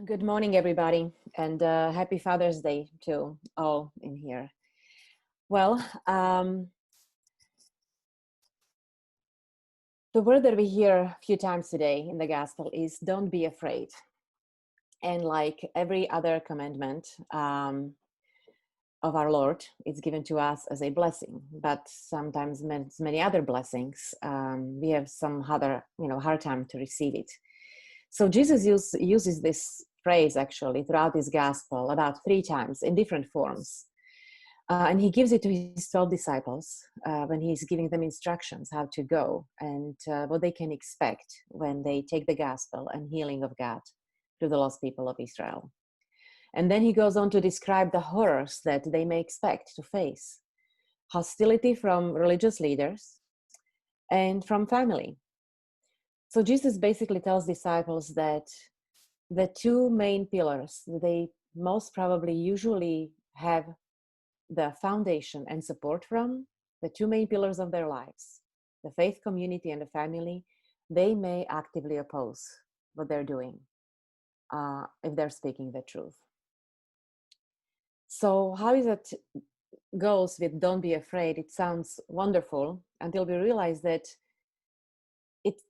Good morning, everybody, and happy Father's Day to all in here. Well, the word that we hear a few times today in the gospel is don't be afraid. And like every other commandment of our Lord, it's given to us as a blessing. But sometimes many other blessings, we have some other, hard time to receive it. So Jesus uses this phrase actually throughout his gospel about 3 times in different forms. And he gives it to his 12 disciples when he's giving them instructions how to go and what they can expect when they take the gospel and healing of God to the lost people of Israel. And then he goes on to describe the horrors that they may expect to face: hostility from religious leaders and from family. So Jesus basically tells disciples that the 2 main pillars that they most probably usually have the foundation and support from, the 2 main pillars of their lives, the faith community and the family, they may actively oppose what they're doing if they're speaking the truth. So how is it goes with don't be afraid? It sounds wonderful until we realize that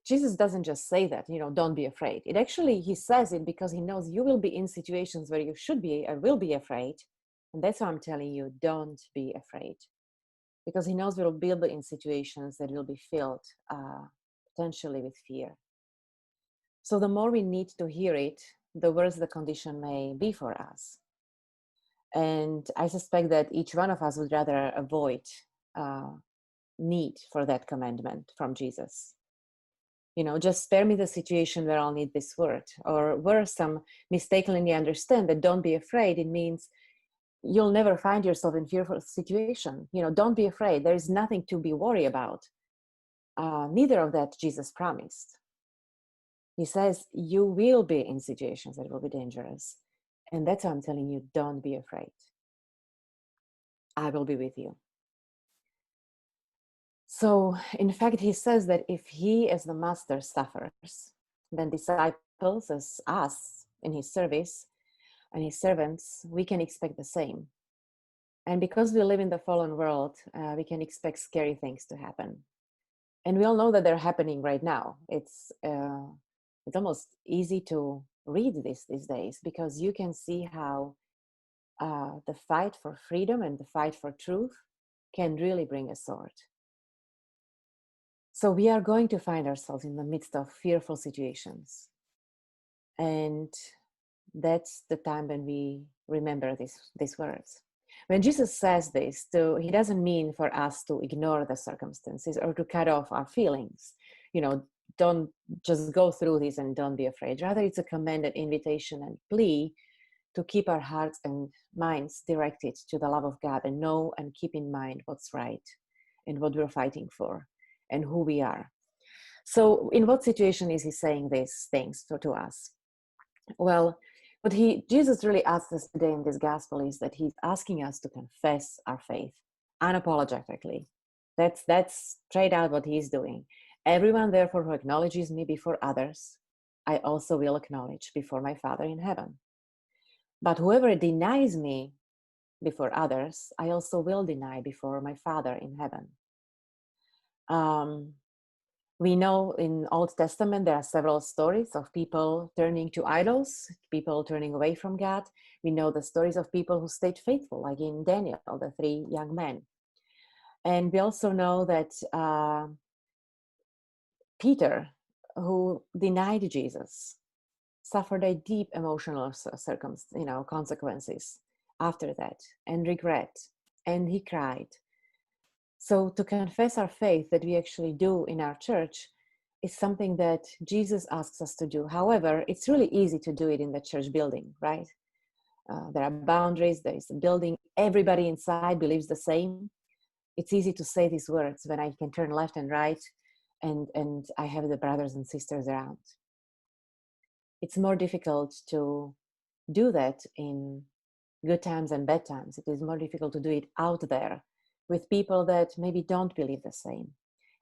Jesus doesn't just say that, don't be afraid. It actually, he says it because he knows you will be in situations where you should be or will be afraid. And that's why I'm telling you, don't be afraid. Because he knows we'll be in situations that will be filled potentially with fear. So the more we need to hear it, the worse the condition may be for us. And I suspect that each one of us would rather avoid need for that commandment from Jesus. Just spare me the situation where I'll need this word. Or where some mistakenly understand that don't be afraid, it means you'll never find yourself in fearful situation. Don't be afraid. There is nothing to be worried about. Neither of that Jesus promised. He says you will be in situations that will be dangerous. And that's why I'm telling you, don't be afraid. I will be with you. So, in fact, he says that if he as the master suffers, then disciples as us in his service and his servants, we can expect the same. And because we live in the fallen world, we can expect scary things to happen. And we all know that they're happening right now. It's almost easy to read this these days because you can see how the fight for freedom and the fight for truth can really bring a sword. So we are going to find ourselves in the midst of fearful situations. And that's the time when we remember these words. When Jesus says this, he doesn't mean for us to ignore the circumstances or to cut off our feelings. Don't just go through this and don't be afraid. Rather, it's a commanded invitation and plea to keep our hearts and minds directed to the love of God and know and keep in mind what's right and what we're fighting for and who we are. So in what situation is he saying these things to us? Well, what Jesus really asks us today in this gospel is that he's asking us to confess our faith unapologetically. That's straight out what he's doing. Everyone, therefore, who acknowledges me before others, I also will acknowledge before my Father in heaven. But whoever denies me before others, I also will deny before my Father in heaven. We know in Old Testament there are several stories of people turning to idols, people turning away from God. We know the stories of people who stayed faithful, like in Daniel, the 3 young men. And we also know that Peter, who denied Jesus, suffered a deep emotional consequences after that, and regret, and he cried. So to confess our faith that we actually do in our church is something that Jesus asks us to do. However, it's really easy to do it in the church building, right? There are boundaries, there is a building, everybody inside believes the same. It's easy to say these words when I can turn left and right and I have the brothers and sisters around. It's more difficult to do that in good times and bad times. It is more difficult to do it out there with people that maybe don't believe the same.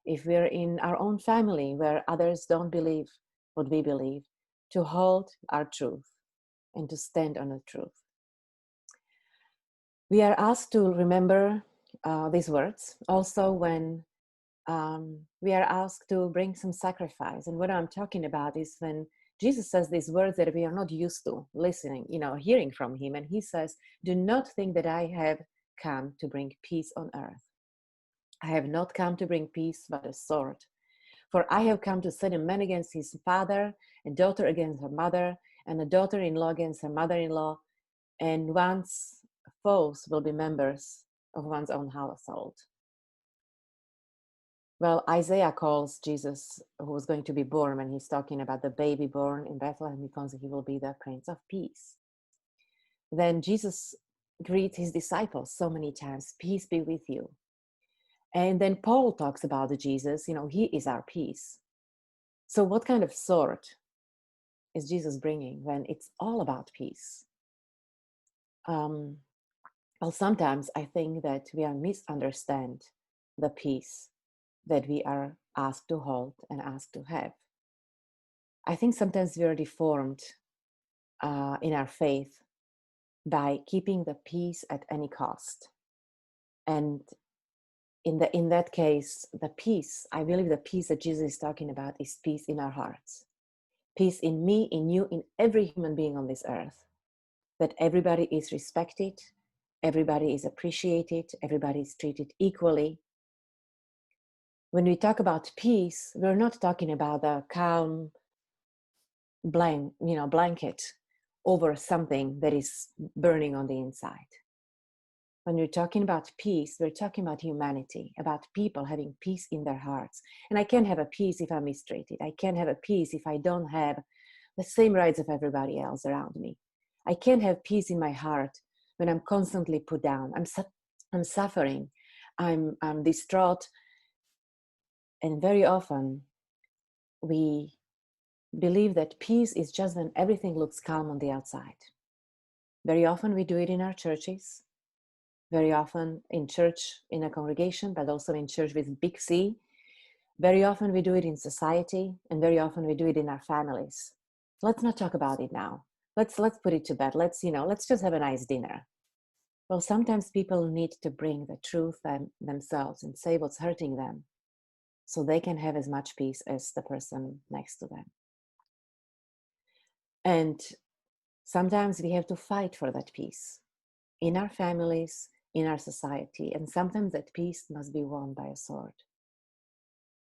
If we're in our own family where others don't believe what we believe, to hold our truth and to stand on the truth. We are asked to remember these words also when we are asked to bring some sacrifice. And what I'm talking about is when Jesus says these words that we are not used to listening, hearing from him. And he says, do not think that I have come to bring peace on earth. I have not come to bring peace, but a sword. For I have come to set a man against his father, a daughter against her mother, and a daughter-in-law against her mother-in-law, and one's foes will be members of one's own household. Well, Isaiah calls Jesus, who was going to be born, when he's talking about the baby born in Bethlehem, he calls he will be the Prince of Peace. Then Jesus greets his disciples so many times, peace be with you. And then Paul talks about Jesus, he is our peace. So what kind of sword is Jesus bringing when it's all about peace? Well, sometimes I think that we misunderstand the peace that we are asked to hold and asked to have. I think sometimes we are deformed in our faith by keeping the peace at any cost. And in that case, the peace, I believe the peace that Jesus is talking about is peace in our hearts. Peace in me, in you, in every human being on this earth. That everybody is respected, everybody is appreciated, everybody is treated equally. When we talk about peace, we're not talking about the calm blanket over something that is burning on the inside. When we're talking about peace, we're talking about humanity, about people having peace in their hearts. And I can't have a peace if I'm mistreated. I can't have a peace if I don't have the same rights of everybody else around me. I can't have peace in my heart when I'm constantly put down. I'm suffering. I'm distraught. And very often we believe that peace is just when everything looks calm on the outside. Very often we do it in our churches. Very often in church, in a congregation, but also in church with big C. Very often we do it in society, and very often we do it in our families. Let's not talk about it now. Let's put it to bed. Let's just have a nice dinner. Well, sometimes people need to bring the truth themselves and say what's hurting them so they can have as much peace as the person next to them. And sometimes we have to fight for that peace in our families, in our society, and sometimes that peace must be won by a sword.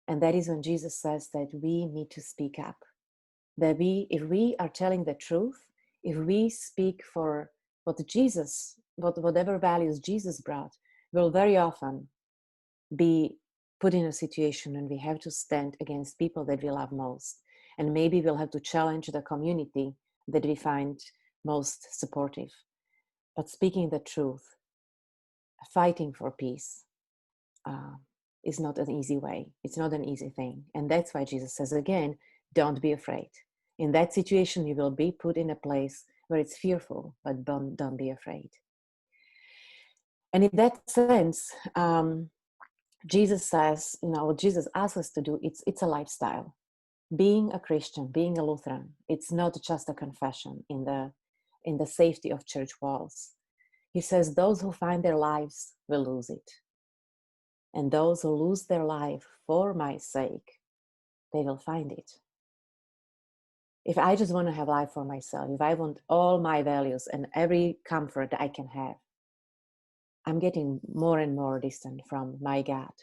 And that is when Jesus says that we need to speak up. That if we are telling the truth, if we speak for whatever values Jesus brought, we'll very often be put in a situation when we have to stand against people that we love most. And maybe we'll have to challenge the community that we find most supportive. But speaking the truth, fighting for peace, is not an easy way. It's not an easy thing. And that's why Jesus says again, don't be afraid. In that situation, you will be put in a place where it's fearful, but don't be afraid. And in that sense, Jesus says, what Jesus asks us to do, it's a lifestyle. Being a Christian, being a Lutheran, it's not just a confession in the safety of church walls. He says, those who find their lives will lose it. And those who lose their life for my sake, they will find it. If I just want to have life for myself, if I want all my values and every comfort that I can have, I'm getting more and more distant from my God.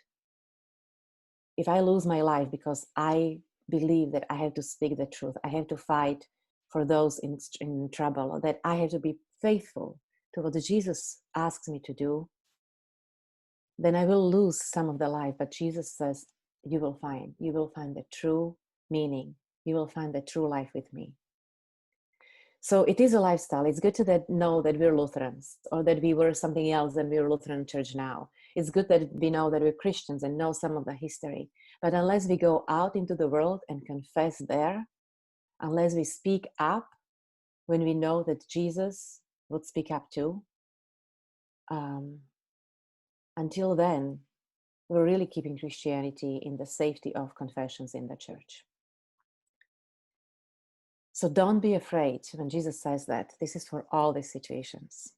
If I lose my life because I believe that I have to speak the truth, I have to fight for those in trouble, that I have to be faithful to what Jesus asks me to do, then I will lose some of the life. But Jesus says, you will find the true meaning. You will find the true life with me. So it is a lifestyle. It's good to know that we're Lutherans, or that we were something else and we're Lutheran Church now. It's good that we know that we're Christians and know some of the history. But unless we go out into the world and confess there, unless we speak up when we know that Jesus would speak up too, until then, we're really keeping Christianity in the safety of confessions in the church. So don't be afraid when Jesus says that. This is for all these situations.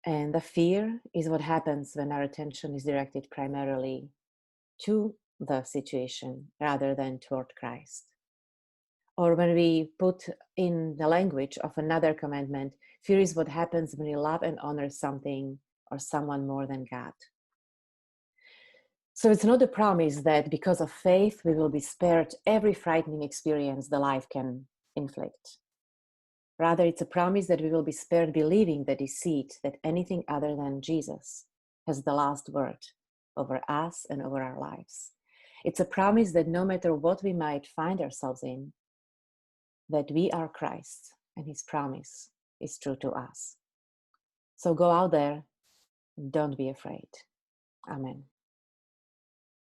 And the fear is what happens when our attention is directed primarily to the situation rather than toward Christ. Or when we put in the language of another commandment, fear is what happens when we love and honor something or someone more than God. So it's not a promise that because of faith, we will be spared every frightening experience the life can inflict. Rather, it's a promise that we will be spared believing the deceit that anything other than Jesus has the last word over us and over our lives. It's a promise that no matter what we might find ourselves in, that we are Christ and his promise is true to us. So go out there and don't be afraid. Amen.